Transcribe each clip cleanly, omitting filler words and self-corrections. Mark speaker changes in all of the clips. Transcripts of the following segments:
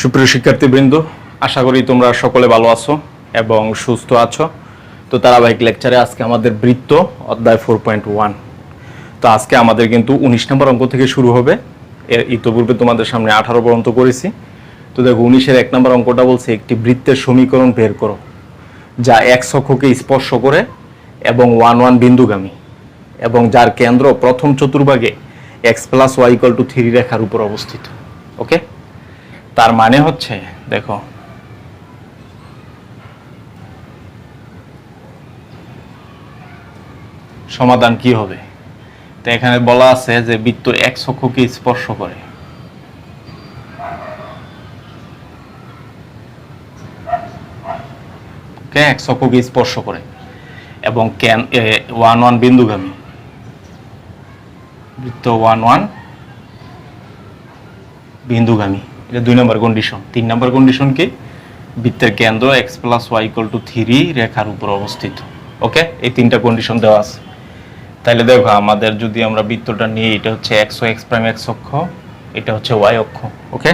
Speaker 1: সুপ্রিয় শিক্ষার্থীবৃন্দ, আশা করি তোমরা সকলে ভালো আছো এবং সুস্থ আছো। তো ধারাবাহিক লেকচারে আজকে আমাদের বৃত্ত অধ্যায় 4.1। তো আজকে আমাদের কিন্তু 19 নম্বর অঙ্ক থেকে শুরু হবে। এর ইতিপূর্বে তোমাদের সামনে 18 পর্যন্ত করেছি। তো দেখো 19-এর 1 নম্বর অঙ্কটা বলছে একটি বৃত্তের সমীকরণ বের করো যা x অক্ষকে স্পর্শ করে এবং 1 বিন্দুগামী এবং যার কেন্দ্র প্রথম চতুর্ভাগে x + y = 3 রেখার উপর অবস্থিত। ওকে, তার মানে হচ্ছে দেখো সমাধান কি হবে। তো এখানে বলা আছে যে বৃত্ত x অক্ষকে স্পর্শ করে x অক্ষকে স্পর্শ করে এবং 1 বিন্দুগামী বৃত্ত 1 বিন্দুগামী। এটা 2 নম্বর কন্ডিশন। 3 নম্বর কন্ডিশন কি? বৃত্তের কেন্দ্র x + y = 3 রেখার উপর অবস্থিত। ওকে, এই তিনটা কন্ডিশন দেওয়া আছে। তাহলে দেখো আমাদের যদি আমরা বৃত্তটা নিয়ে, এটা হচ্ছে x অক্ষ, এটা হচ্ছে y অক্ষ। ওকে,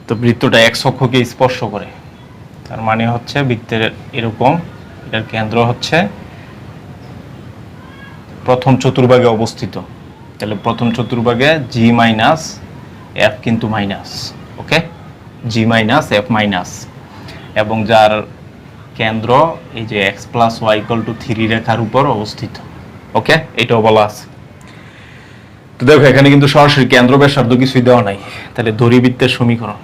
Speaker 1: তো বৃত্তটা x অক্ষকে স্পর্শ করে, তার মানে হচ্ছে বৃত্তের এরকম, এটার কেন্দ্র হচ্ছে প্রথম চতুর্ভাগে অবস্থিত। তাহলে প্রথম চতুর্ভাগে g - f কিন্তু মাইনাস। ওকে, g - f মাইনাস, এবং যার কেন্দ্র এই যে x + y = 3 রেখার উপর অবস্থিত। ওকে, এটাও বলা আছে। তো দেখো এখানে কিন্তু সরাসরি কেন্দ্র ব্যাসার্ধ কিছুই দেওয়া নাই। তাহলে দড়িবৃত্তের সমীকরণ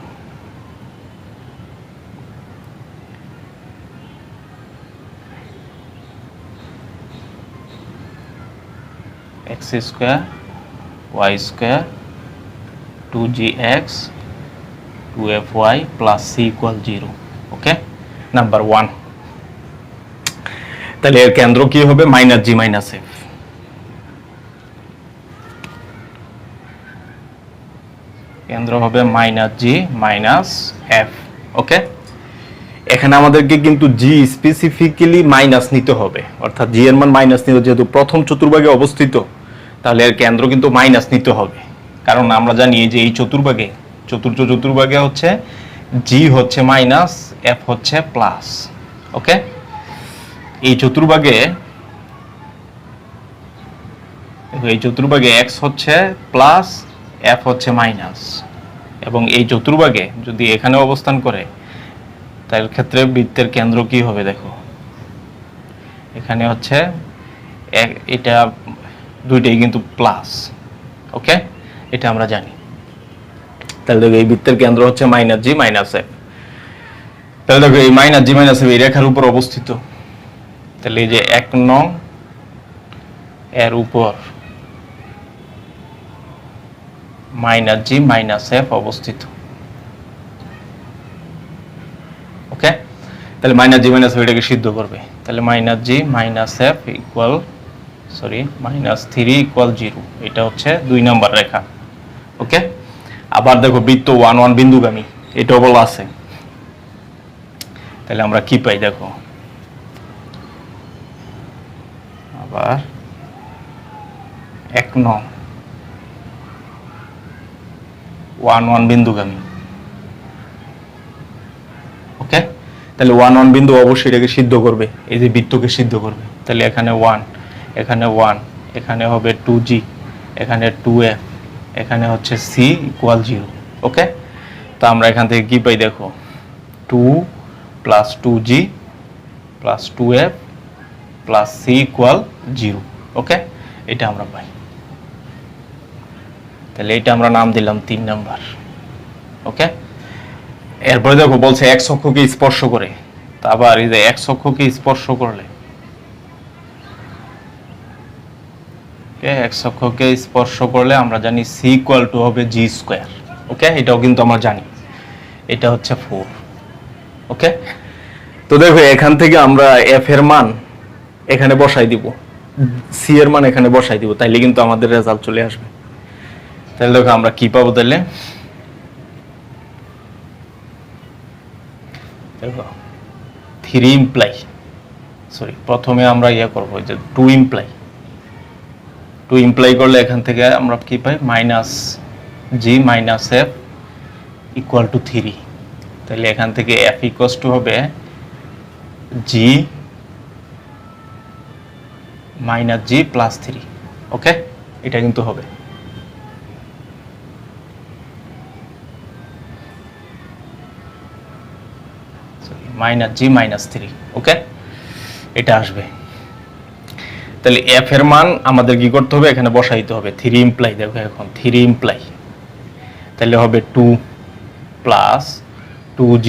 Speaker 1: x² y² 2gx 2fy + c = 0। ওকে, নাম্বার 1। তাহলে এর কেন্দ্র কি হবে? -g - f। কেন্দ্র হবে -g - f। ওকে, এখানে আমাদেরকে কিন্তু g স্পেসিফিক্যালি মাইনাস নিতে হবে, অর্থাৎ g এর মান মাইনাস নিতে, যেহেতু প্রথম চতুর্ভাগে অবস্থিত তাহলে এর কেন্দ্র কিন্তু মাইনাস নিতে হবে। কারণ আমরা জানি যে এই চতুর্ভাগে, চতুর্থ চতুর্ভাগে হচ্ছে g হচ্ছে মাইনাস, f হচ্ছে প্লাস। ওকে, এই চতুর্ভাগে x হচ্ছে প্লাস, f হচ্ছে মাইনাস, এবং এই চতুর্ভাগে যদি এখানে অবস্থান করে তার ক্ষেত্রে বৃত্তের কেন্দ্র কি হবে? দেখো এখানে হচ্ছে এটা দুইটাই কিন্তু প্লাস। ওকে, এটা আমরা জানি। তাহলে দেখো এই বৃত্তের কেন্দ্র হচ্ছে -g - f। তাহলে দেখো এই -g - f এই রেখার উপর অবস্থিত। তাহলে এই যে 1 নং এর উপর -g - f অবস্থিত। ওকে, তাহলে -g - f এটাকে সিদ্ধ করবে। তাহলে -g - f -3 = 0। এটা হচ্ছে 2 নম্বর রেখা। ওকে, আবার দেখো বৃত্ত 1 বিন্দুগামী, এটাও বলা আছে। তাহলে আমরা কি পাই? দেখো আবার 1 নং 1 বিন্দুগামী। ওকে, তাহলে 1 বিন্দু অবশ্যই এটাকে সিদ্ধ করবে, এই যে বৃত্তকে সিদ্ধ করবে। তাহলে এখানে 1, এখানে 1, এখানে হবে 2g, এখানে 2f, এখানে হচ্ছে c = 0। ওকে, তো আমরা এখান থেকে কি পাই? দেখো 2 + 2g + 2f + c = 0। ওকে, এটা আমরা পাই। তাহলে এটা আমরা নাম দিলাম 3 নাম্বার। ওকে, এরপরে দেখো বলছে x অক্ষকে স্পর্শ করে। তা আবার এই যে x অক্ষকে স্পর্শ করলে, x অক্ষকে স্পর্শ করলে আমরা জানি c = হবে g²। ওকে, এটাও কিন্তু আমরা জানি, এটা হচ্ছে 4। ওকে, তো দেখো এখান থেকে আমরা f এর মান এখানে বসাই দিব, c এর মান এখানে বসাই দিব, তাইলে কিন্তু আমাদের রেজাল্ট চলে আসবে। তাহলে দেখো আমরা কি পাবো? তাহলে দেখো 3 ইমপ্লাই, প্রথমে আমরা করব যে 2 ইমপ্লাই করলে এখান থেকে আমরা কি পাই? -g - f equal to 3। তাহলে এখান থেকে এফ ইকুয়ালস টু হবে জি মাইনাস জি প্লাস 3। ওকে, এটা কিন্তু হবে। Minus G minus 3। ওকে, এটা আসবে। তাহলে এফ এর মান আমাদের কি করতে হবে, এখানে বসাইতে হবে। 3 ইমপ্লাই, দেখো এখন 3 ইমপ্লাই, তাহলে হবে 2 plus 2g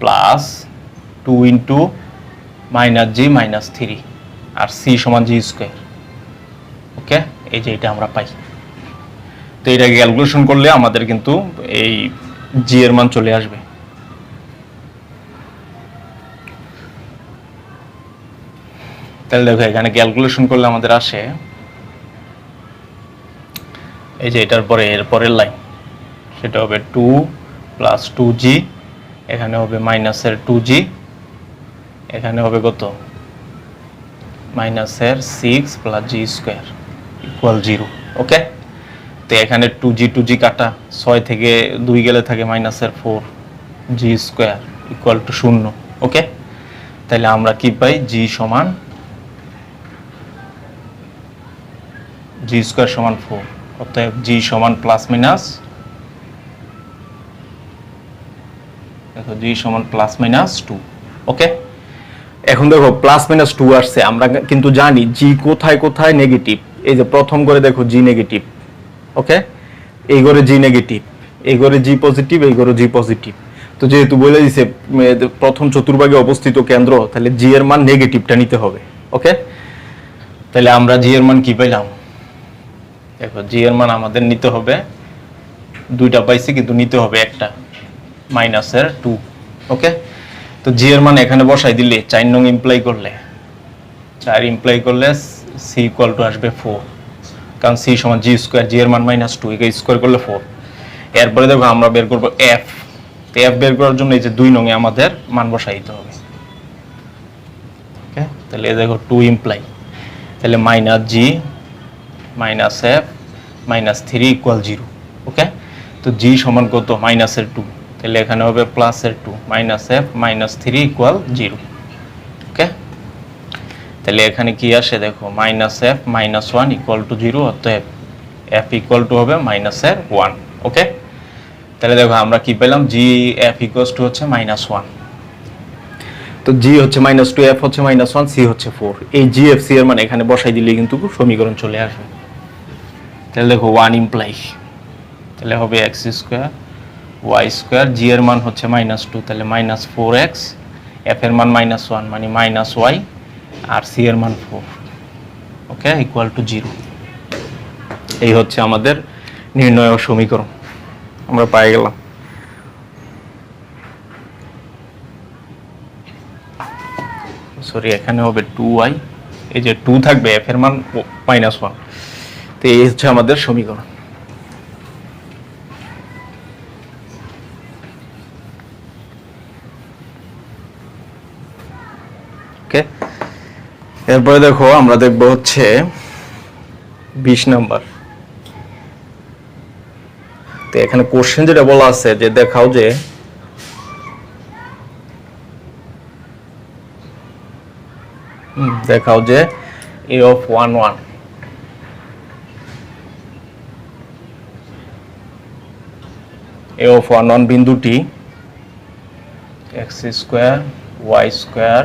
Speaker 1: plus 2 into minus G minus 3 আর সি সমান জি স্কোয়ার। ওকে, এই যে এটা আমরা পাই। তো এটাকে ক্যালকুলেশন করলে আমাদের কিন্তু এই জি এর মান চলে আসবে। তাহলে দেখো এখানে ক্যালকুলেশন করলে আমাদের আসে এই যে এটার পরে এর পরের লাইন, সেটা হবে 2 প্লাস 2g, এখানে হবে মাইনাসের 2g, এখানে হবে কত মাইনাসের 6 প্লাস জি স্কোয়ার ইকুয়াল 0। ওকে, তো এখানে 2g কাটা, 6 থেকে 2 গেলে থাকে মাইনাসের 4 জি স্কোয়ার ইকুয়াল টু 0। ওকে, তাহলে আমরা কি পাই, জি সমান জি স্কোয়ার সমান 4। অতএব জি সমান প্লাস মাইনাস, দেখো জি সমান প্লাস মাইনাস 2। ওকে, এখন দেখো প্লাস মাইনাস 2 আসছে। আমরা কিন্তু জানি জি কোথায় কোথায় নেগেটিভ। এই যে প্রথম করে দেখো জি নেগেটিভ। ওকে, এই ঘরে জি নেগেটিভ, এই ঘরে জি পজিটিভ, এই ঘরে জি পজিটিভ। তো যেহেতু বলে দিছে প্রথম চতুর্ভাগে অবস্থিত কেন্দ্র, তাহলে জি এর মান নেগেটিভটা নিতে হবে। ওকে, তাহলে আমরা জি এর মান কি পেলাম, দেখো জি এর মান আমাদের নিতে হবে, দুইটা পাইছি কিন্তু নিতে হবে একটা, মাইনাসের 2। ওকে, তো জি এর মান এখানে বসাই দিলে 4 নং ইমপ্লাই করলে, 4 ইমপ্লাই করলে সি ইকুয়াল টু আসবে 4, কারণ সি সমান জি স্কোয়ার, জি এর মান মাইনাস 2, একে স্কোয়ার করলে 4। এরপরে দেখো আমরা বের করবো এফ। তো এফ বের করার জন্য এই যে 2 নং এ আমাদের মান বসাই দিতে হবে। ওকে, তাহলে দেখো 2 ইমপ্লাই, তাহলে minus G minus F minus 3 equal 0। ওকে, তো জি সমান কত, মাইনাসের 2, তাহলে এখানে হবে প্লাসের 2 মাইনাস এফ মাইনাস 3 ইকুয়াল 0। ওকে, তাহলে এখানে কি আসে দেখো, minus F minus 1 equal to 0, অতএব এফ ইকুয়াল টু হবে মাইনাসের 1। ওকে, তাহলে দেখো আমরা কি পেলাম, জি এফ ইকুয়ালস টু হচ্ছে মাইনাস 1। তো জি হচ্ছে মাইনাস 2, এফ হচ্ছে মাইনাস 1, সি হচ্ছে 4। এই জি এফ সি এর মানে এখানে বসাই দিলে কিন্তু সমীকরণ চলে আসবে। তাহলে দেখো 1 ইমপ্লাই, তাহলে হবে এক্স স্কোয়ার ওয়াই স্কোয়ার, জি এর মান হচ্ছে মাইনাস 2, তাহলে মাইনাস 4x, এফ এর মান মাইনাস 1 মানে মাইনাস ওয়াই, আর সি এর মান 4। ওকে, ইকুয়াল টু 0। এই হচ্ছে আমাদের নির্ণয় সমীকরণ, আমরা পেয়ে গেলাম। সরি, এখানে হবে 2y, এই যে 2 থাকবে, এফ এর মান মাইনাস 1। তো এই হচ্ছে আমাদের সমীকরণ। ওকে, এরপরে দেখো আমরা দেখবো হচ্ছে 20 নাম্বার। তো এখানে কোশ্চেন যেটা বলা আছে যে দেখাও যে a of 1 1 a of 1 1 বিন্দুটি x square y square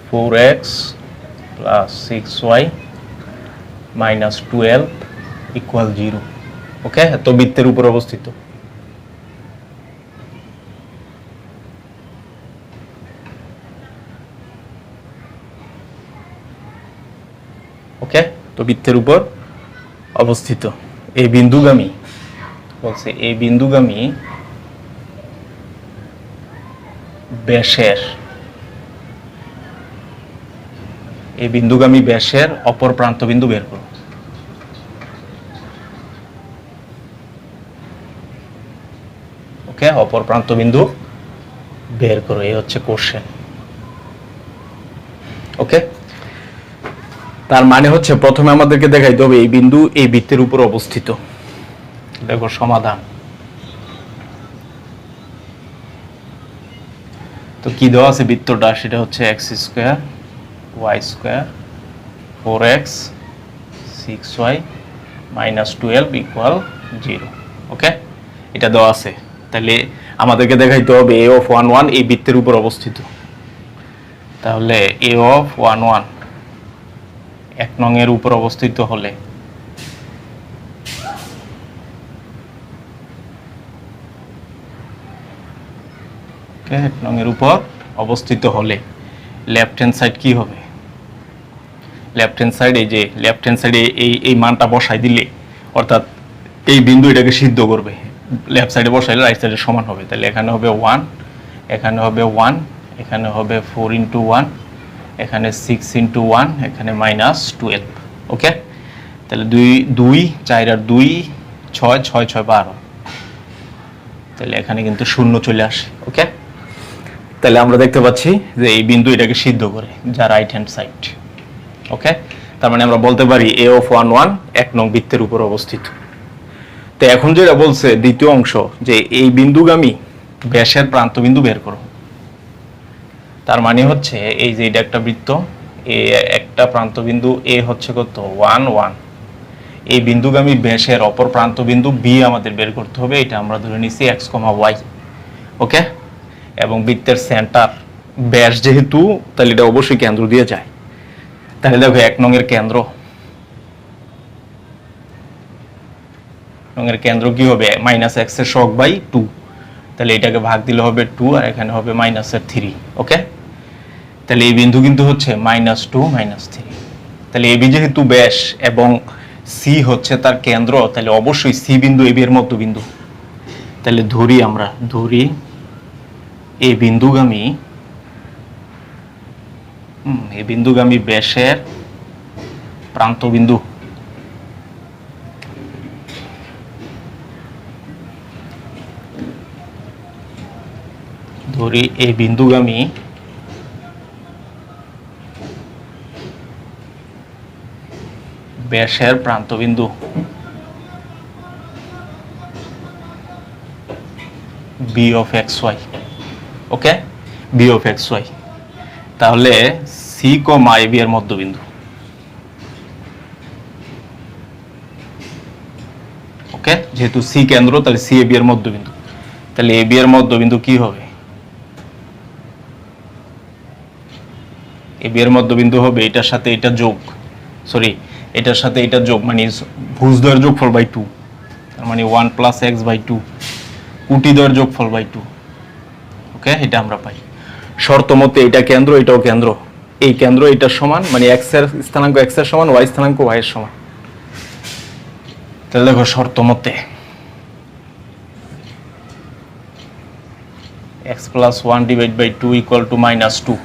Speaker 1: 4x plus 6y minus 12 equal 0। ওকে, তো বৃত্তের উপর অবস্থিত। ওকে, তো বৃত্তের উপর অবস্থিত এই বিন্দুগামী, বলছে এই বিন্দুগামী ব্যাসের, এই বিন্দুগামী ব্যাসের অপর প্রান্ত বিন্দু বের করো। ওকে, অপর প্রান্ত বিন্দু বের করো, এই হচ্ছে কোশ্চেন। ওকে, তার মানে হচ্ছে প্রথমে আমাদেরকে দেখাইতে হবে এই বিন্দু এই বৃত্তের উপর অবস্থিত। দেখো সমাধান। তো কি দেওয়া আছে বৃত্তটা, সেটা হচ্ছে x square y square 4x 6y -12 equal 0। ওকে, এটা দেওয়া আছে। তাহলে আমাদেরকে দেখাইতে হবে a অফ 1 1 এই বৃত্তের উপর অবস্থিত। তাহলে a অফ 1 1 1 নং এর উপর অবস্থিত হলে এক নং এর উপর অবস্থিত হলে লেফট হ্যান্ড সাইড কি হবে? লেফট হ্যান্ড সাইড, এই যে লেফট হ্যান্ড সাইডে এই মানটা বসাই দিলে, অর্থাৎ এই বিন্দু এটাকে সিদ্ধ করবে, লেফট সাইডে বসাইলে রাইট সাইডে সমান হবে। তাহলে এখানে হবে 1, এখানে হবে 1, এখানে হবে 4 ইন্টু 1, এখানে 6 ইন্টু 1, এখানে -12। ওকে, তাহলে 2 4 আর 2 6 6 6 12। তাহলে এখানে কিন্তু শূন্য চলে আসে। ওকে, তাহলে আমরা দেখতে পাচ্ছি যে এই বিন্দু এটাকে সিদ্ধ করে, যা রাইট হ্যান্ড সাইড। ওকে, তার মানে আমরা বলতে পারি a অফ 1 1 1 নং বৃত্তের উপর অবস্থিত। তো এখন যেটা বলছে দ্বিতীয় অংশ, যে এই বিন্দুগামী ব্যাসের প্রান্ত বিন্দু বের করো। তার মানে হচ্ছে এই যে এটা একটা বৃত্ত, এ একটা প্রান্ত বিন্দু a হচ্ছে কত 1 1, এই বিন্দুগামী ব্যাসের অপর প্রান্ত বিন্দু b আমাদের বের করতে হবে। এটা আমরা ধরে নিছি x, y। ওকে, এবং বৃত্তের সেন্টার ব্যাস যেহেতু, তাহলে এটা অবশ্যই কেন্দ্র দিয়ে যায়। তাহলে দেখো 1 নং এর কেন্দ্র, এর কেন্দ্র কি হবে -x এর সহগ বাই 2। তাহলে এটাকে ভাগ দিলে হবে 2, আর এখানে হবে -3। ওকে, তাহলে এই বিন্দু কিন্তু হচ্ছে -2 -3। তাহলে এবি যেহেতু ব্যাস এবং সি হচ্ছে তার কেন্দ্র, তাহলে অবশ্যই সি বিন্দু এবি এর মধ্যবিন্দু। তাহলে আমরা ধরি এই বিন্দুগামী ব্যাসের প্রান্ত বিন্দু এই বিন্দুগামী ব্যাসের প্রান্তবিন্দু b of xy। Okay, b of xy, তাহলে c, ab এর মধ্যবিন্দু। ওকে, যেহেতু c কেন্দ্র, তাহলে c ab এর মধ্যবিন্দু। তাহলে ab এর মধ্যবিন্দু কি হবে? ab এর মধ্যবিন্দু হবে এটার সাথে এটা যোগ, এটার সাথে এটা যোগ, মানে ভুজদ্বয়ের যোগফল বাই 2। তার মানে 1 + x/2, কুটিদ্বয়ের যোগফল বাই 2। ওকে, এটা আমরা পাই। শর্ত মতে এটা কেন্দ্র, এটাও কেন্দ্র, এই কেন্দ্র এটার সমান, মানে x এর স্থানাঙ্ক x এর সমান, y স্থানাঙ্ক y এর সমান। তাহলে দেখো শর্ত মতে x + 1 / 2 = -2।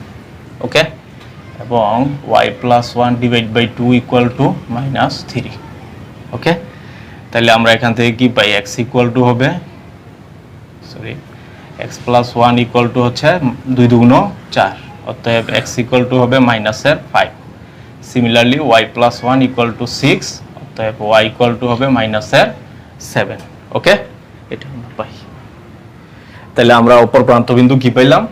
Speaker 1: ওকে, এবং y + 1 / 2 = -3। ওকে, তাহলে আমরা এখান থেকে কি পাই? x হবে x + 1 হচ্ছে 2 × 4, অতএব x হবে -5। সিমিলারলি y + 1 = 6, অতএব y হবে -7। ওকে, এটা আমরা পাই। তাহলে আমরা অপর প্রান্তবিন্দু কি পাইলাম?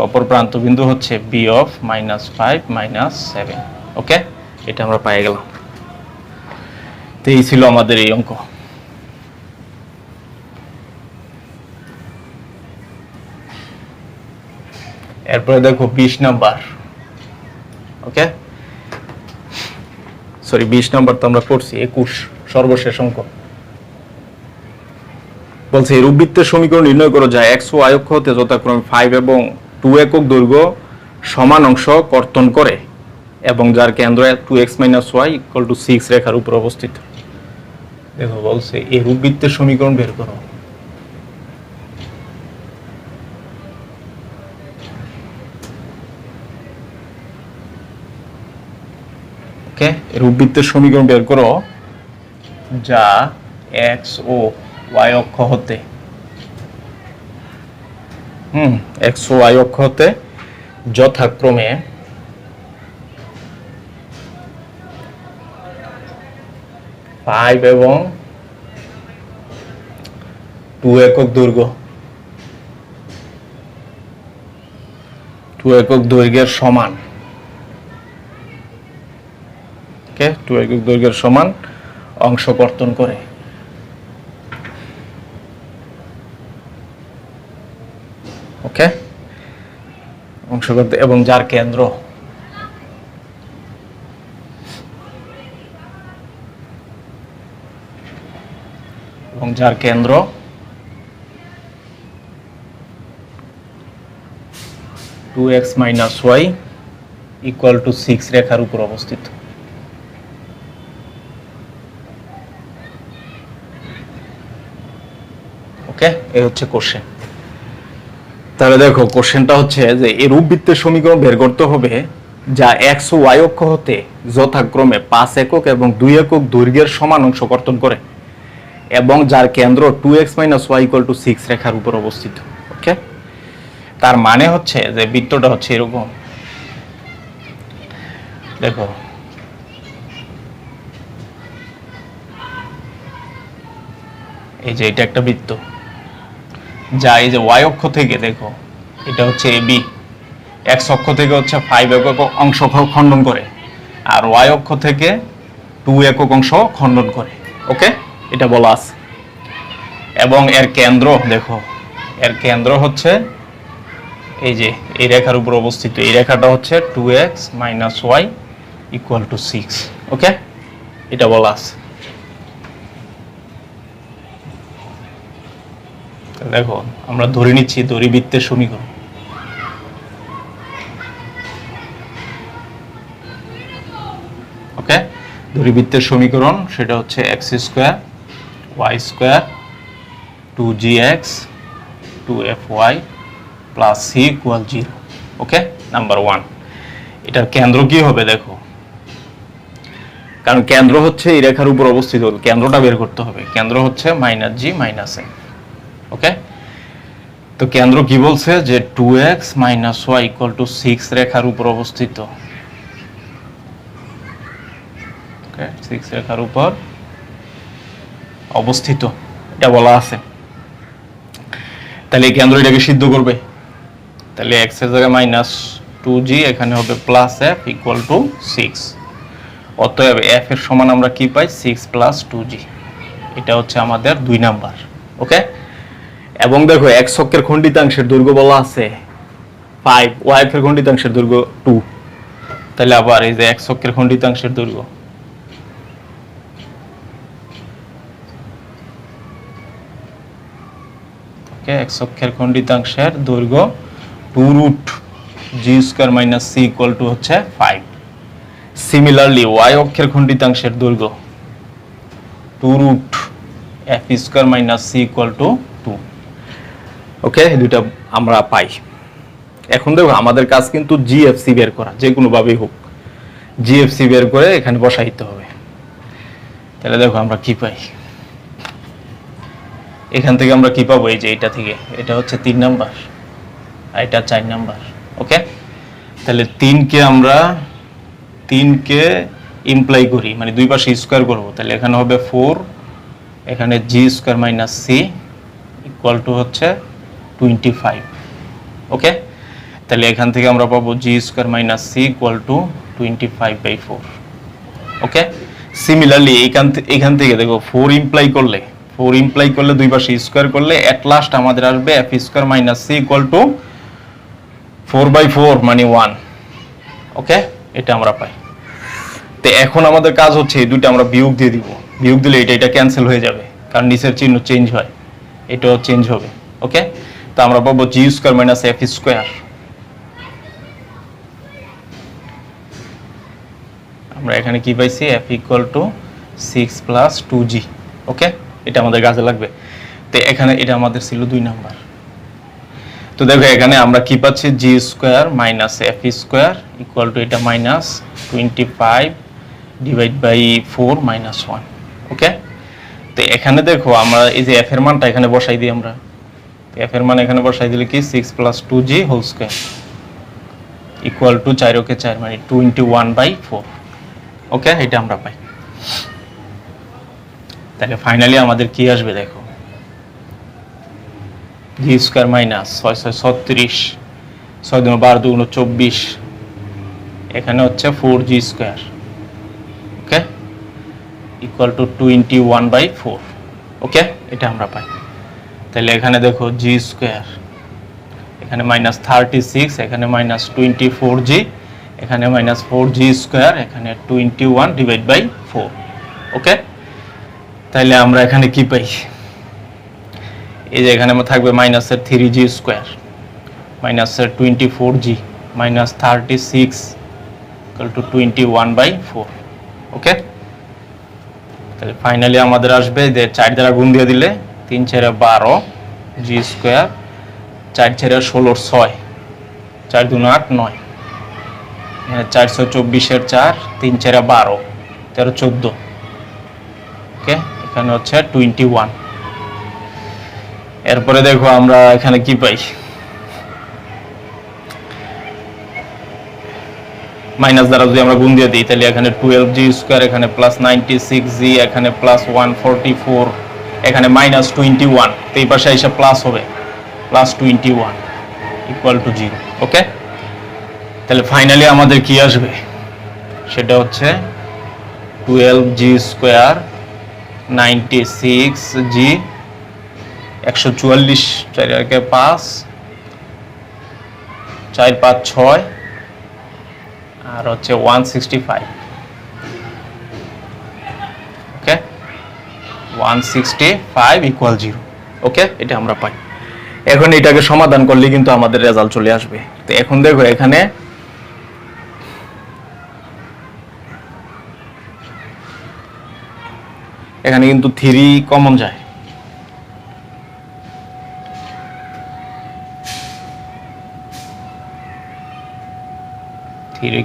Speaker 1: অপর প্রান্তবিন্দু হচ্ছে b of -5 -7। ওকে, এটা আমরা পেয়ে গেলাম। তো এই ছিল আমাদের এই অঙ্ক। এরপরে দেখো 20 নাম্বার। ওকে, 20 নাম্বার তো আমরা করছি, 21 সর্বশেষ অঙ্ক। বলছে এরূপ বৃত্তের সমীকরণ নির্ণয় করো যা x ও y অক্ষ হতে যথাক্রমে 5 এবং 2 একক দৈর্ঘ্য সমান অংশ কর্তন করে এবং যার কেন্দ্র 2x - y = 6 রেখার উপর অবস্থিত। দেখো বলছে এরূপ বৃত্তের সমীকরণ বের করো। ওকে, এরূপ বৃত্তের সমীকরণ বের করো যা x ও y অক্ষ হতে x ও y অক্ষ হতে যথাক্রমে 5 এবং 2 একক দৈর্ঘ্য, 2 একক দৈর্ঘ্যের সমান, ওকে, 2 একক দৈর্ঘ্যের সমান অংশ কর্তন করে। ওকে, অংশ করতে, এবং যার কেন্দ্র কেন্দ্র 2x minus y equal to 6 রেখার উপর অবস্থিত। ওকে, এই হচ্ছে কোশ্চেন। তাহলে দেখো কোশ্চেনটা হচ্ছে যে এরূপ বৃত্তের সমীকরণ বের করতে হবে যা x ও y অক্ষ হতে যথাক্রমে 5 একক এবং 2 একক দৈর্ঘ্যের সমান অংশ কর্তন করে এবং যার কেন্দ্র 2x minus y equal to 6 রেখার উপর অবস্থিত। ওকে, তার মানে হচ্ছে যে বৃত্তটা হচ্ছে এরকম, দেখো এই যে এটা একটা বৃত্ত যা এই যে y অক্ষ থেকে, দেখো এটা হচ্ছে AB, x অক্ষ থেকে হচ্ছে 5 একক অংশ খণ্ডন করে আর y অক্ষ থেকে 2 একক অংশ খণ্ডন করে। ওকে, এটা বলা আছে। এবং এর কেন্দ্র, দেখো এর কেন্দ্র হচ্ছে এই যে এই রেখার উপর অবস্থিত, এই রেখাটা হচ্ছে 2x minus y equal to 6। ওকে, এটা বলা আছে। দেখো আমরা ধরে নিচ্ছি দড়িবৃত্তের সমীকরণ। ওকে, দড়িবৃত্তের সমীকরণ সেটা হচ্ছে x square y square 2gx 2fy plus c equal 0। ওকে, নাম্বার 1। এটার কেন্দ্র কি হবে দেখো, কারণ কেন্দ্র হচ্ছে এই রেখার উপর অবস্থিত, কেন্দ্রটা বের করতে হবে। কেন্দ্র হচ্ছে -g - a। ওকে, তো কেন্দ্র কি বলছে যে 2x minus y equal to 6 রেখার উপর অবস্থিত। ওকে, 6 রেখার উপর অবস্থিত, এটা বলা আছে। তাহলে এই কেন্দ্র এটাকে সিদ্ধ করবে, তাহলে x এর জায়গায় -2g, এখানে হবে +f equal to 6। অতএব f এর সমান আমরা কি পাই, 6 + 2g। এটা হচ্ছে আমাদের 2 নাম্বার। ওকে, এবং দেখো x অক্ষের খণ্ডিতাংশের দৈর্ঘ্য বলা আছে 5, y অক্ষের খণ্ডিতাংশের দৈর্ঘ্য 2। তাহলে আবার এই যে x অক্ষের খণ্ডিতাংশের দৈর্ঘ্য, ওকে, x অক্ষের খণ্ডিতাংশের দৈর্ঘ্য 2√g² - c ইকুয়াল টু হচ্ছে 5। সিমিলারলি y অক্ষের খণ্ডিতাংশের দৈর্ঘ্য 2√f² - c ইকুয়াল টু 2। ওকে, দুইটা আমরা পাই। এখন দেখো আমাদের কাজ কিন্তু জিএফসি বের করা, যে কোনো ভাবেই হোক জিএফসি বের করে এখানে বসাইতে হবে। তাহলে দেখো আমরা কি পাই, এখান থেকে আমরা কি পাবো, এই যে এটা থেকে, এটা হচ্ছে 3 নাম্বার আর এটা 4 নাম্বার। ওকে, তাহলে 3কে আমরা 3কে ইমপ্লাই করি, মানে দুই পাশে স্কয়ার করব, তাহলে এখানে হবে 4, এখানে g² - c ইকুয়াল টু হচ্ছে 25। ওকে, তাহলে এখান থেকে আমরা পাবো g² - c equal to 25/4। Okay, similarly এখান থেকে দেখো 4 ইমপ্লাই করলে দুই পাশে স্কয়ার করলে এট লাস্ট আমাদের আসবে f² - c ইকুয়াল টু 4/4 মানে 1। ওকে, এটা আমরা পাই। তো এখন আমাদের কাজ হচ্ছে এই দুটো আমরা বিয়োগ দিয়ে দিব, বিয়োগ দিলে এটা ক্যান্সেল হয়ে যাবে, কারণ নিচের চিহ্ন চেঞ্জ হয়, এটাও চেঞ্জ হবে। ওকে, তো আমরা পাবো g² - f²। আমরা এখানে কি পাইছি, f = 6 + 2g। ওকে, এটা আমাদের কাজে লাগবে। তো এখানে এটা আমাদের ছিল 2 নাম্বার। তো দেখো এখানে আমরা কি পাচ্ছি, g² - f² ইকুয়াল টু এটা -25/4 - 1। ওকে, তো এখানে দেখো আমরা এই যে f এর মানটা এখানে বসাই দিই আমরা। f এর মান এখানে বসাই দিলে কি 6 + 2g whole square equal to 4 কে 4 মানে 21/4। ওকে, এটা আমরা পাই। তাহলে ফাইনালি আমাদের কি আসবে দেখো, জি স্কোয়ার মাইনাস 6 6 36, 6 2 12 2 24, এখানে হচ্ছে 4g square, okay, equal to 21/4, ওকে, এটা আমরা পাই। তাহলে এখানে দেখো জি স্কোয়ার, এখানে -36, এখানে -24g, এখানে -4g স্কোয়ার, এখানে 21/4, ওকে। তাহলে আমরা এখানে কি পাই? এই যে এখানে থাকবে মাইনাসের 3g স্কোয়ার, মাইনাসের 24g, -36 ইকুয়াল টু 21/4, ওকে। তাহলে ফাইনালি আমাদের আসবে যে 4 দ্বারা গুণ দিয়ে দিলে 3 4 12 জি স্কোয়ার, 4 4 16 6, 4 2 8 9, এখানে 4 6 24 4, 3 4 12 13 14, ওকে, এখানে হচ্ছে 21। এরপরে দেখো আমরা এখানে কি পাই? মাইনাস দ্বারা যদি আমরা গুণ দিয়ে দিই তাহলে এখানে 12g স্কয়ার, এখানে প্লাস 96g, এখানে প্লাস 144, এখানে মাইনাস 21, তো এই পাশে এসে প্লাস হবে, প্লাস 21 ইকুয়াল টু 0, ওকে। তাহলে ফাইনালি আমাদের কি আসবে? সেটা হচ্ছে 12g স্কয়ার, 96g, 144, 4 আর 5, 4 5 6, আর হচ্ছে 165, ওকে, 165 ইকুয়াল 0, ওকে, এটা আমরা পাই। এখন এটাকে সমাধান করলে কিন্তু আমাদের রেজাল্ট চলে আসবে। তো এখন দেখো এখানে কিন্তু 3 কমন যায়,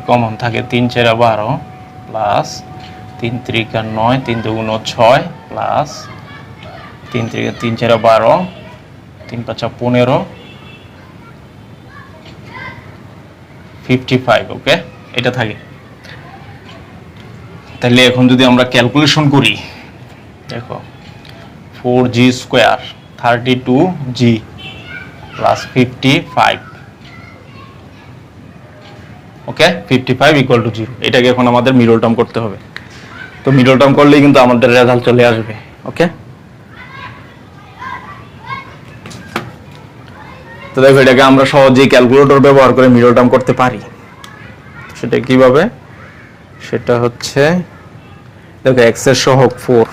Speaker 1: কমন থাকে, 3 4 12 প্লাস 3 3 9, 3 2 6 প্লাস 3 3 3 4 12, 3 5 15, 55, ওকে, এটা থাকে। তাহলে এখন যদি আমরা ক্যালকুলেশন করি, দেখো 4g square 32g plus 55, okay, 55 equal to 0, এটাকে এখন আমাদের মিডল টার্ম করতে হবে। তো মিডল টার্ম করলেই কিন্তু আমাদের রেজাল্ট চলে আসবে, ওকে। তো দেখো এটাকে আমরা সহজেই ক্যালকুলেটর ব্যবহার করে মিডল টার্ম করতে পারি। সেটা কিভাবে? সেটা হচ্ছে দেখো x এর সহগ 4,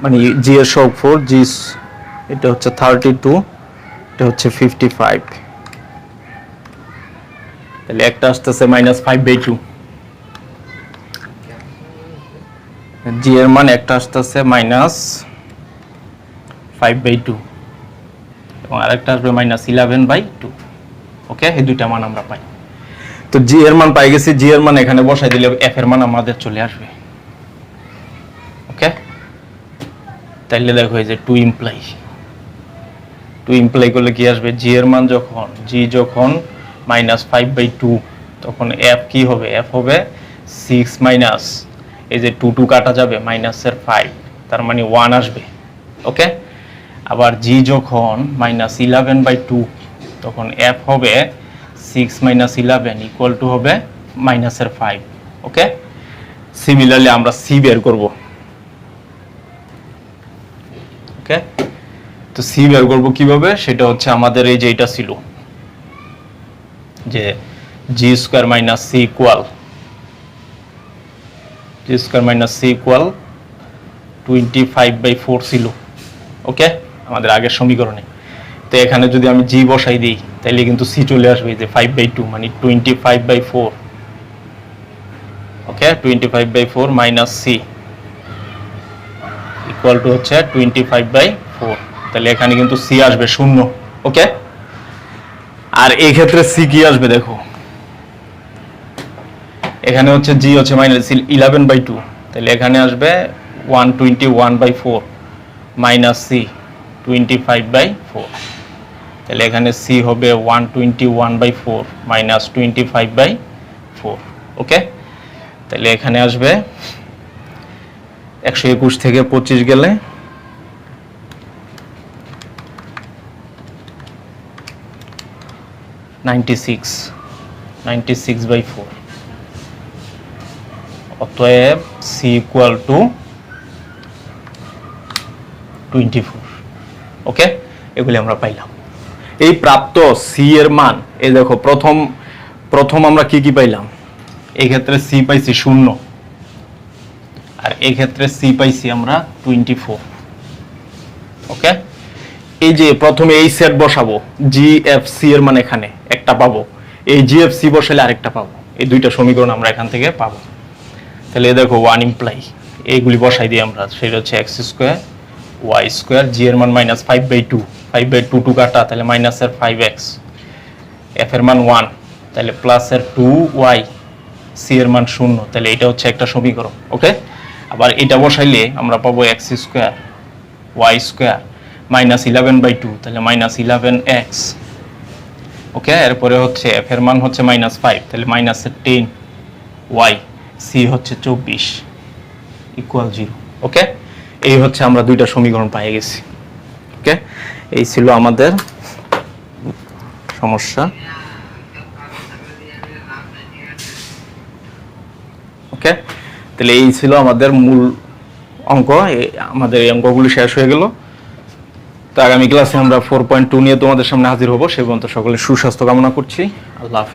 Speaker 1: মানে g এর সহগ 4, g এটা হচ্ছে 32, এটা হচ্ছে 55, তাহলে একটা আসতেছে -5/2, g এর মান একটা আসতেছে -5/2, এবং আরেকটা আসবে -11/2, ওকে, এই দুইটা মান আমরা পাই। তো g এর মান পাই গেছি, g এর মান এখানে বসাই দিলে f এর মান আমাদের চলে আসবে, ওকে। তাইলে দেখো এই যে 2 ইমপ্লাই করলে কি আসবে? g এর মান যখন -5/2, তখন f কি হবে? f হবে 6 মাইনাস, এই যে 2 2 কাটা যাবে, মাইনাসের 5, তার মানে 1 আসবে, ওকে। আবার g যখন -11/2, তখন f হবে 6 - 11 ইকুয়াল টু হবে মাইনাসের 5, ওকে। সিমিলারলি আমরা c বের করব, ওকে। তো c বের করব কিভাবে? সেটা হচ্ছে আমাদের এই যে এটা ছিল যে g square minus c equal 25/4 ছিল, ওকে, আমাদের আগের সমীকরণে। তো এখানে যদি আমি g বসাই দিই তাহলে কিন্তু c চলে আসবে, যে 5/2 মানে 25/4, ওকে, 25/4 মাইনাস c ইকুয়াল টু হচ্ছে 25/4, তাহলে এখানে কিন্তু c আসবে 0, ওকে। আর এই ক্ষেত্রে c কি আসবে? দেখো এখানে হচ্ছে g হচ্ছে -11/2, তাহলে এখানে আসবে 121/4 মাইনাস c 25/4, তাহলে এখানে c হবে 121/4 মাইনাস 25/4, ওকে। তাহলে এখানে আসবে 121 থেকে 25 গেলে 96/4। অতএব সি ইকুয়াল টু 24। ওকে, এগুলি আমরা পাইলাম। এই প্রাপ্ত সি এর মান, এই দেখো প্রথম আমরা কি পাইলাম, এই ক্ষেত্রে সি পাইছি 0, আর এই ক্ষেত্রে সি পাইছি আমরা 24। ওকে, এই যে প্রথমে এই সেট বসাবো, জিএফসি এর মান এখানে একটা পাবো, এই জিএফসি বসালে আরেকটা পাবো, এই দুইটা সমীকরণ আমরা এখান থেকে পাবো। তাহলে দেখো 1 ইমপ্লাই এইগুলি বসাই দিই আমরা, সেটা হচ্ছে x স্কয়ার y স্কয়ার, জি এর মান -5/2, 5/2 টু কাটা, তাহলে মাইনাসের 5x, f এর মান 1, তাহলে প্লাসের 2y, সি এর মান 0, তাহলে এটা হচ্ছে একটা সমীকরণ। ওকে, আবার এটা বসাইলে আমরা পাবো x স্কয়ার y স্কয়ার -11/2, তাহলে -11x। ওকে, এরপরে হচ্ছে f এর মান হচ্ছে -5, তাহলে -10y, সি হচ্ছে 24 ইকুয়াল 0। ওকে, এই হচ্ছে আমরা দুইটা সমীকরণ পেয়ে গেছি। ওকে, এই ছিল আমাদের সমস্যা। ওকে, তাহলে এই ছিল আমাদের মূল অঙ্ক। আমাদের এই অঙ্কগুলো শেষ হয়ে গেল। তো আগামী ক্লাসে আমরা 4.2 নিয়ে তোমাদের সামনে হাজির হব। সে পর্যন্ত সকলের সুস্বাস্থ্য কামনা করছি। আল্লাহ হাফেজ।